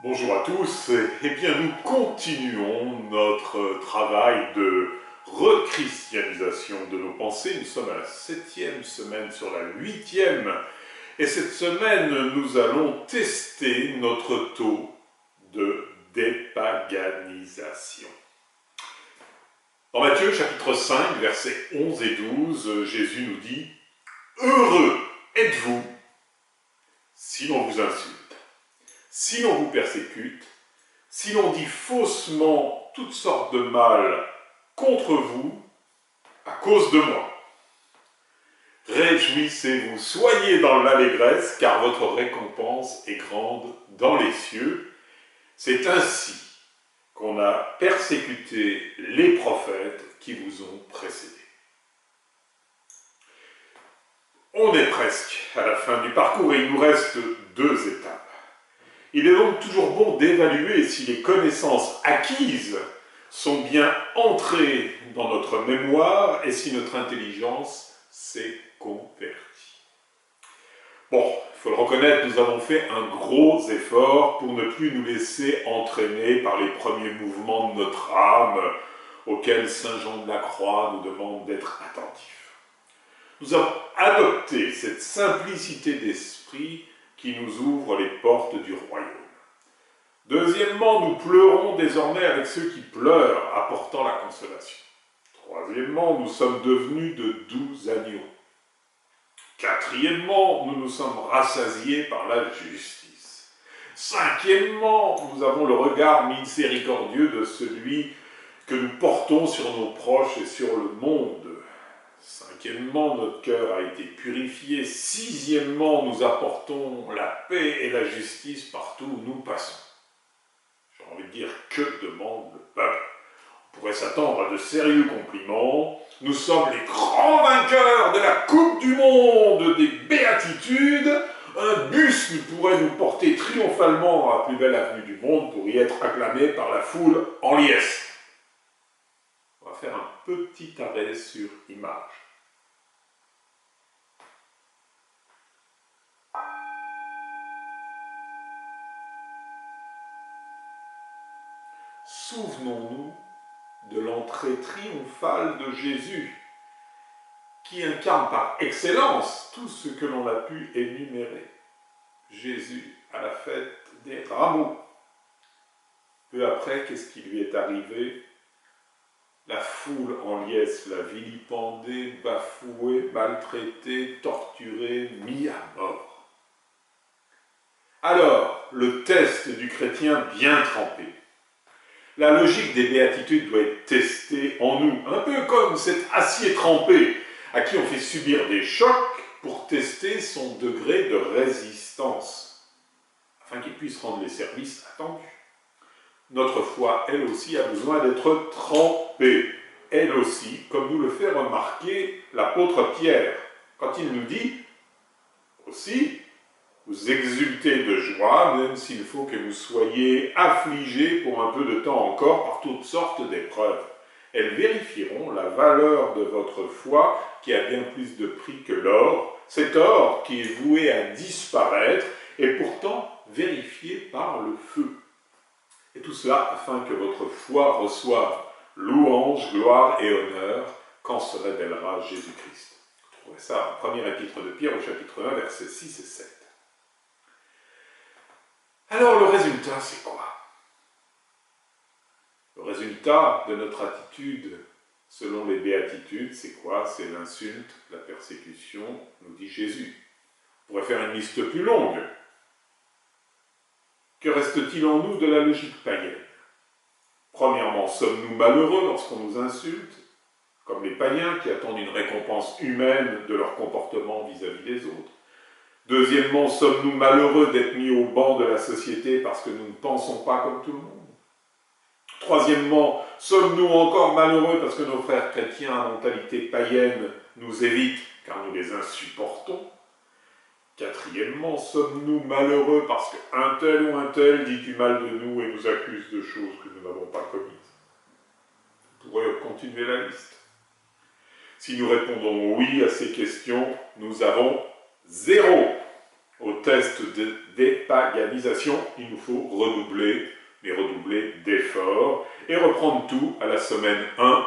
Bonjour à tous, eh bien nous continuons notre travail de rechristianisation de nos pensées. Nous sommes à la 7e semaine sur la 8e, et cette semaine nous allons tester notre taux de dépaganisation. Dans Matthieu chapitre 5, versets 11 et 12, Jésus nous dit « Heureux êtes-vous si l'on vous insulte, si l'on vous persécute, si l'on dit faussement toutes sortes de mal contre vous à cause de moi. Réjouissez-vous, soyez dans l'allégresse, car votre récompense est grande dans les cieux. C'est ainsi qu'on a persécuté les prophètes qui vous ont précédés. » On est presque à la fin du parcours et il nous reste 2 étapes. Il est donc toujours bon d'évaluer si les connaissances acquises sont bien entrées dans notre mémoire et si notre intelligence s'est convertie. Bon, il faut le reconnaître, nous avons fait un gros effort pour ne plus nous laisser entraîner par les premiers mouvements de notre âme auxquels Saint Jean de la Croix nous demande d'être attentifs. Nous avons adopté cette simplicité d'esprit qui nous ouvre les portes du royaume. Deuxièmement, nous pleurons désormais avec ceux qui pleurent, apportant la consolation. Troisièmement, nous sommes devenus de doux agneaux. Quatrièmement, nous nous sommes rassasiés par la justice. Cinquièmement, nous avons le regard miséricordieux de celui que nous portons sur nos proches et sur le monde. Cinquièmement, notre cœur a été purifié. Sixièmement, nous apportons la paix et la justice partout où nous passons. J'ai envie de dire, que demande le peuple? On pourrait s'attendre à de sérieux compliments. Nous sommes les grands vainqueurs de la Coupe du Monde des Béatitudes. Un bus pourrait nous porter triomphalement à la plus belle avenue du monde pour y être acclamé par la foule en liesse. On va faire un petit arrêt sur image. Souvenons-nous de l'entrée triomphale de Jésus, qui incarne par excellence tout ce que l'on a pu énumérer. Jésus à la fête des rameaux. Peu après, qu'est-ce qui lui est arrivé? La foule en liesse l'a vilipendé, bafoué, maltraité, torturé, mis à mort. Alors, le test du chrétien bien trempé. La logique des béatitudes doit être testée en nous, un peu comme cet acier trempé à qui on fait subir des chocs pour tester son degré de résistance, afin qu'il puisse rendre les services attendus. Notre foi, elle aussi, a besoin d'être trempée, elle aussi, comme nous le fait remarquer l'apôtre Pierre, quand il nous dit aussi: vous exultez de joie, même s'il faut que vous soyez affligés pour un peu de temps encore par toutes sortes d'épreuves. Elles vérifieront la valeur de votre foi qui a bien plus de prix que l'or, cet or qui est voué à disparaître et pourtant vérifié par le feu. Et tout cela afin que votre foi reçoive louange, gloire et honneur quand se révélera Jésus-Christ. Vous trouvez ça en 1er épître de Pierre au chapitre 1, versets 6 et 7. Alors le résultat, c'est quoi? Le résultat de notre attitude, selon les béatitudes, c'est quoi? C'est l'insulte, la persécution, nous dit Jésus. On pourrait faire une liste plus longue. Que reste-t-il en nous de la logique païenne? Premièrement, sommes-nous malheureux lorsqu'on nous insulte, comme les païens qui attendent une récompense humaine de leur comportement vis-à-vis des autres? Deuxièmement, sommes-nous malheureux d'être mis au banc de la société parce que nous ne pensons pas comme tout le monde? Troisièmement, sommes-nous encore malheureux parce que nos frères chrétiens à mentalité païenne nous évitent car nous les insupportons? Quatrièmement, sommes-nous malheureux parce qu'un tel ou un tel dit du mal de nous et nous accuse de choses que nous n'avons pas commises? Vous pourrez continuer la liste. Si nous répondons oui à ces questions, nous avons 0. au test de dépaganisation, il nous faut redoubler, mais redoubler d'efforts, et reprendre tout à la semaine 1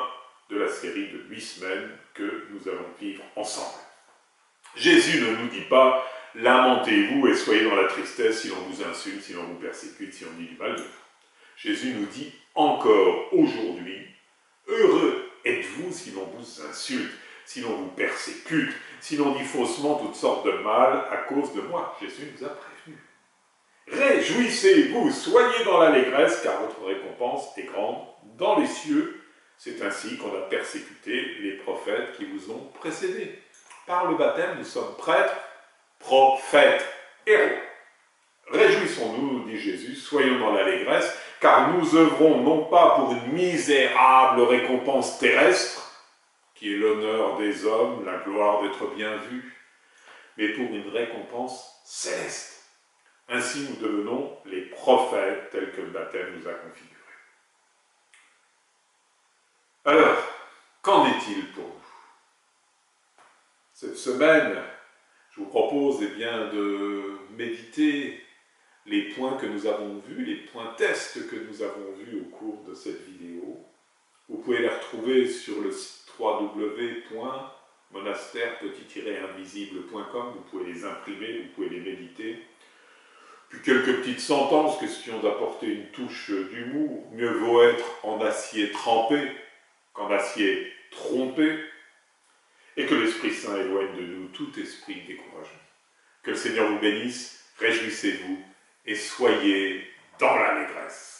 de la série de 8 semaines que nous allons vivre ensemble. Jésus ne nous dit pas « Lamentez-vous et soyez dans la tristesse si l'on vous insulte, si l'on vous persécute, si l'on dit du mal de vous. » Jésus nous dit encore aujourd'hui « Heureux êtes-vous si l'on vous insulte, si l'on vous persécute, si l'on dit faussement toutes sortes de mal à cause de moi. » Jésus nous a prévenus. Réjouissez-vous, soyez dans l'allégresse, car votre récompense est grande dans les cieux. C'est ainsi qu'on a persécuté les prophètes qui vous ont précédés. Par le baptême, nous sommes prêtres, prophètes et rois. Réjouissons-nous, dit Jésus, soyons dans l'allégresse, car nous œuvrons non pas pour une misérable récompense terrestre, qui est l'honneur des hommes, la gloire d'être bien vus, mais pour une récompense céleste. Ainsi nous devenons les prophètes tels que le baptême nous a configurés. Alors, qu'en est-il pour nous? Cette semaine, je vous propose de méditer les points que nous avons vus, les points tests que nous avons vus au cours de cette vidéo. Vous pouvez les retrouver sur le site www.monastère-invisible.com. Vous pouvez les imprimer, vous pouvez les méditer. Puis quelques petites sentences, question d'apporter une touche d'humour. Mieux vaut être en acier trempé qu'en acier trompé. Et que l'Esprit Saint éloigne de nous tout esprit découragement. Que le Seigneur vous bénisse, réjouissez-vous et soyez dans l'allégresse.